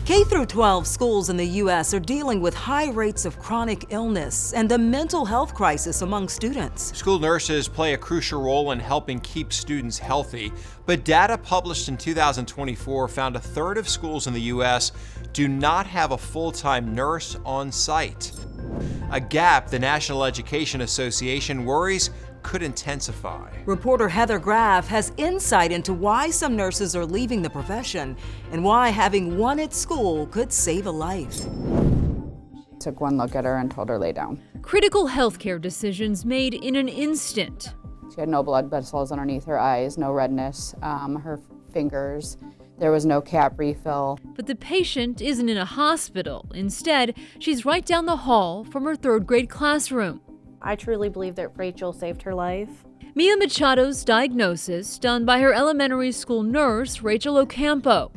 K through 12 schools in the U.S. are dealing with high rates of chronic illness and a mental health crisis among students. School nurses play a crucial role in helping keep students healthy, but data published in 2024 found a third of schools in the U.S. do not have a full-time nurse on site. A gap the National Education Association worries could intensify. Reporter Heather Graff has insight into why some nurses are leaving the profession and why having one at school could save a life. Took one look at her and told her lay down. Critical healthcare decisions made in an instant. She had no blood vessels underneath her eyes, no redness, her fingers. There was no cap refill. But the patient isn't in a hospital. Instead, she's right down the hall from her third grade classroom. I truly believe that Rachel saved her life. Mia Machado's diagnosis, done by her elementary school nurse, Rachel Ocampo.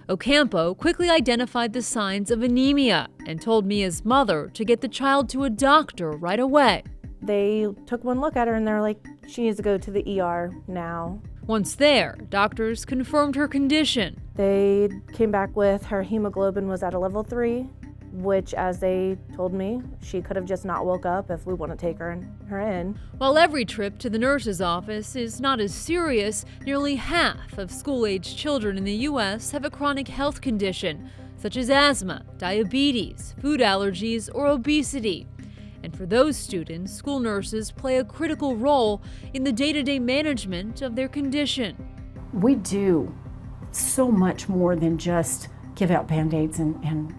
Ocampo quickly identified the signs of anemia and told Mia's mother to get the child to a doctor right away. They took one look at her and they're like, she needs to go to the ER now. Once there, doctors confirmed her condition. They came back with her hemoglobin was at a level 3, which, as they told me, she could have just not woke up if we want to take her in. While every trip to the nurse's office is not as serious, nearly half of school-aged children in the U.S. have a chronic health condition, such as asthma, diabetes, food allergies, or obesity. And for those students, school nurses play a critical role in the day-to-day management of their condition. We do so much more than just give out Band-Aids and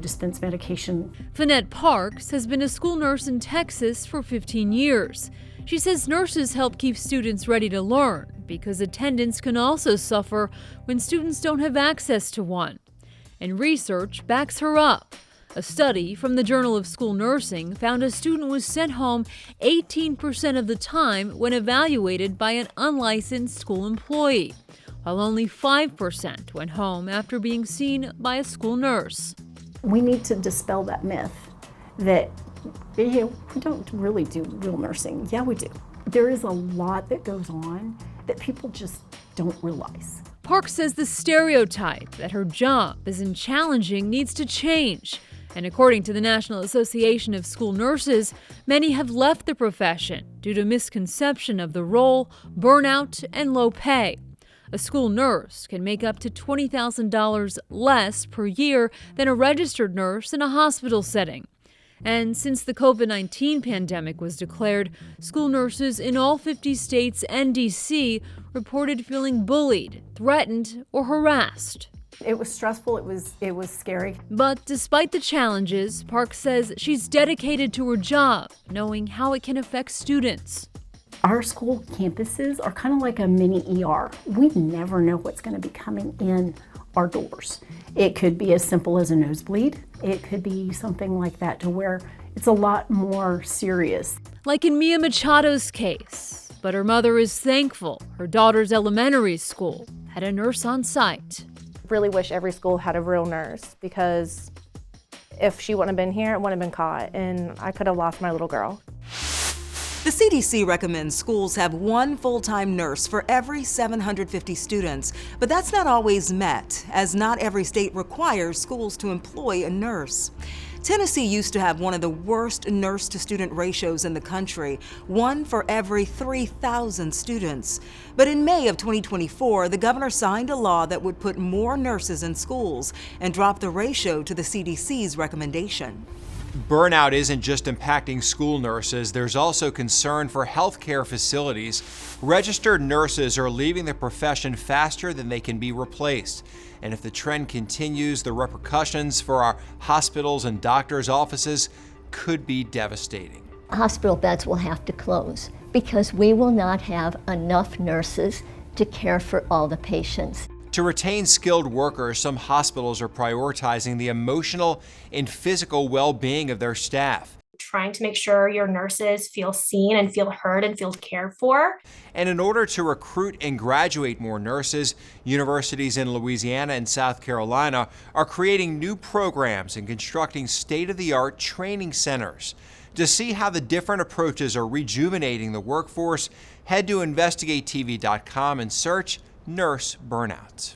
dispense medication. Finette Parks has been a school nurse in Texas for 15 years. She says nurses help keep students ready to learn because attendance can also suffer when students don't have access to one. And research backs her up. A study from the Journal of School Nursing found a student was sent home 18% of the time when evaluated by an unlicensed school employee, while only 5% went home after being seen by a school nurse. We need to dispel that myth that we don't really do real nursing. Yeah, we do. There is a lot that goes on that people just don't realize. Park says the stereotype that her job isn't challenging needs to change. And according to the National Association of School Nurses, many have left the profession due to misconception of the role, burnout, and low pay. A school nurse can make up to $20,000 less per year than a registered nurse in a hospital setting. And since the COVID-19 pandemic was declared, school nurses in all 50 states and D.C. reported feeling bullied, threatened, or harassed. It was stressful, it was scary. But despite the challenges, Park says she's dedicated to her job, knowing how it can affect students. Our school campuses are kind of like a mini ER. We never know what's going to be coming in our doors. It could be as simple as a nosebleed. It could be something like that to where it's a lot more serious. Like in Mia Machado's case, but her mother is thankful her daughter's elementary school had a nurse on site. Really wish every school had a real nurse because if she wouldn't have been here, it wouldn't have been caught and I could have lost my little girl. The CDC recommends schools have one full-time nurse for every 750 students, but that's not always met, as not every state requires schools to employ a nurse. Tennessee used to have one of the worst nurse-to-student ratios in the country, one for every 3,000 students. But in May of 2024, the governor signed a law that would put more nurses in schools and drop the ratio to the CDC's recommendation. Burnout isn't just impacting school nurses, there's also concern for healthcare facilities. Registered nurses are leaving the profession faster than they can be replaced. And if the trend continues, the repercussions for our hospitals and doctors' offices could be devastating. Hospital beds will have to close because we will not have enough nurses to care for all the patients. To retain skilled workers, some hospitals are prioritizing the emotional and physical well-being of their staff. Trying to make sure your nurses feel seen and feel heard and feel cared for. And in order to recruit and graduate more nurses, universities in Louisiana and South Carolina are creating new programs and constructing state-of-the-art training centers. To see how the different approaches are rejuvenating the workforce, head to investigatetv.com and search nurse burnout.